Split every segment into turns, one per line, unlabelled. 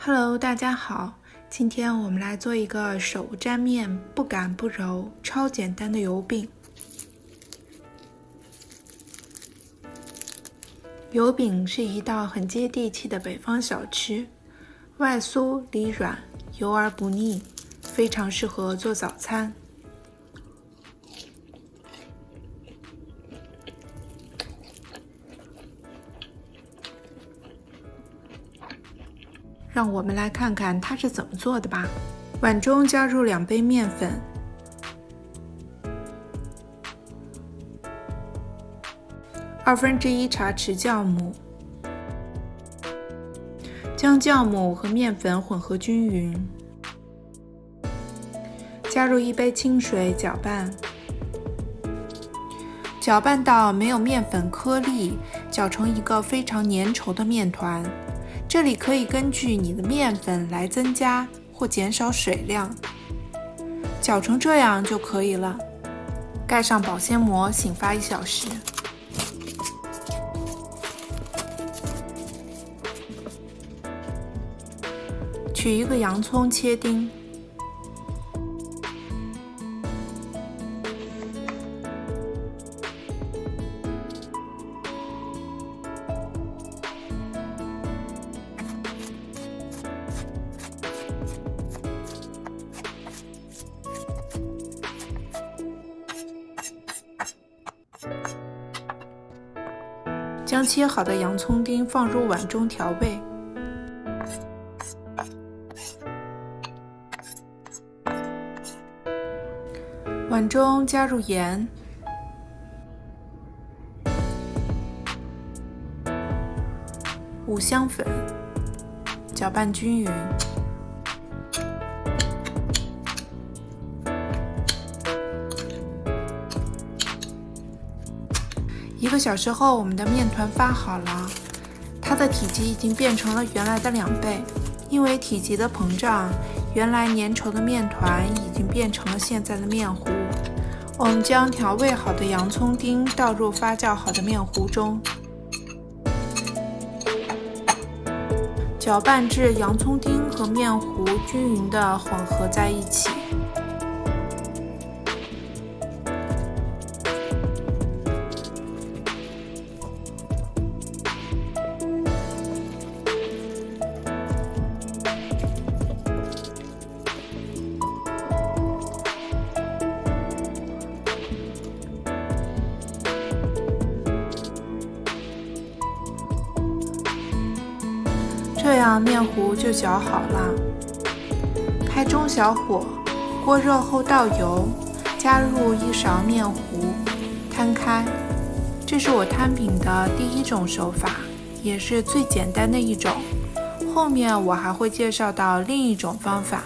Hello， 大家好，今天我们来做一个手沾面不擀不揉、超简单的油饼。油饼是一道很接地气的北方小吃，外酥里软，油而不腻，非常适合做早餐。让我们来看看它是怎么做的吧。碗中加入2杯面粉，1/2茶匙酵母，将酵母和面粉混合均匀，加入1杯清水搅拌，搅拌到没有面粉颗粒，搅成一个非常粘稠的面团。这里可以根据你的面粉来增加或减少水量，搅成这样就可以了。盖上保鲜膜，醒发1小时。取一个洋葱切丁，将切好的洋葱丁放入碗中调味，碗中加入盐、五香粉，搅拌均匀。1个小时后，我们的面团发好了，它的体积已经变成了原来的2倍。因为体积的膨胀，原来粘稠的面团已经变成了现在的面糊。我们将调味好的洋葱丁倒入发酵好的面糊中，搅拌至洋葱丁和面糊均匀地混合在一起。这样面糊就搅好了。开中小火，锅热后倒油，加入1勺面糊，摊开。这是我摊饼的第1种手法，也是最简单的一种。后面我还会介绍到另一种方法。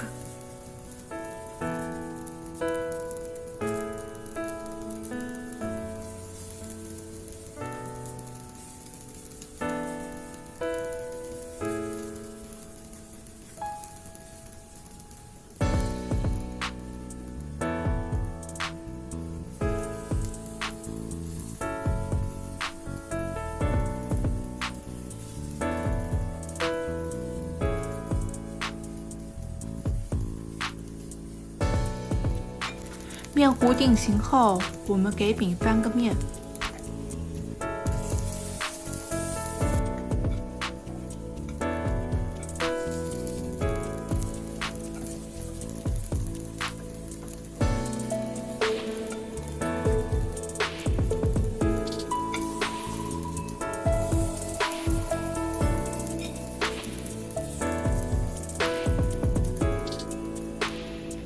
面糊定型后，我们给饼翻个面。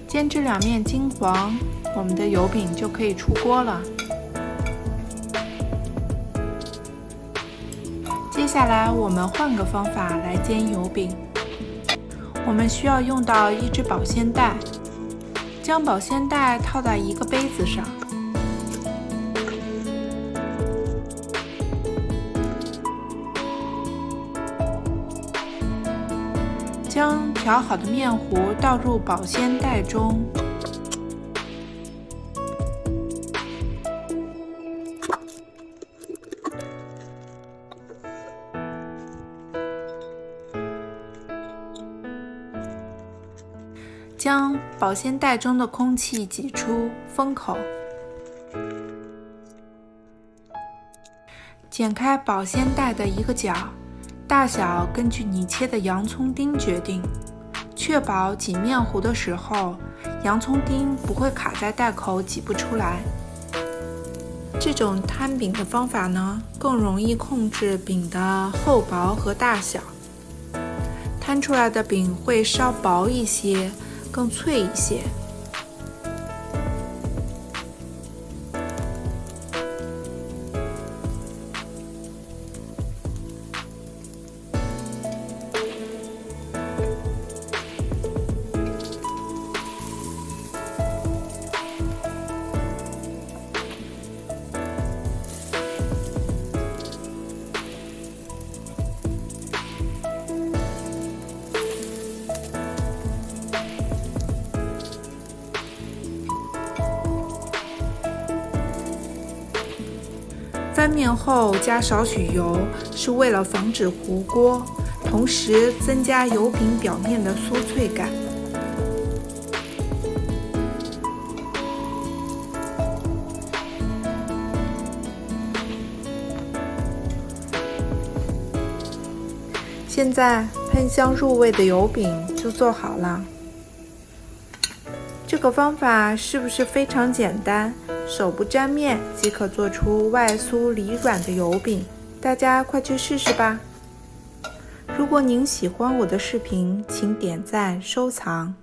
煎至2面金黄，我们的油饼就可以出锅了。接下来我们换个方法来煎油饼。我们需要用到1只保鲜袋，将保鲜袋套在1个杯子上，将调好的面糊倒入保鲜袋中，将保鲜袋中的空气挤出封口，剪开保鲜袋的一个角，大小根据你切的洋葱丁决定，确保挤面糊的时候，洋葱丁不会卡在袋口挤不出来。这种摊饼的方法呢，更容易控制饼的厚薄和大小，摊出来的饼会稍薄一些，更脆一些。翻面后加少许油，是为了防止糊锅，同时增加油饼表面的酥脆感。现在喷香入味的油饼就做好了。这个方法是不是非常简单？手不沾面即可做出外酥里软的油饼，大家快去试试吧！如果您喜欢我的视频，请点赞收藏。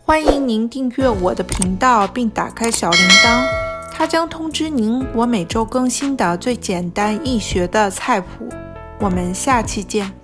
欢迎您订阅我的频道并打开小铃铛，它将通知您我每周更新的最简单易学的菜谱。我们下期见。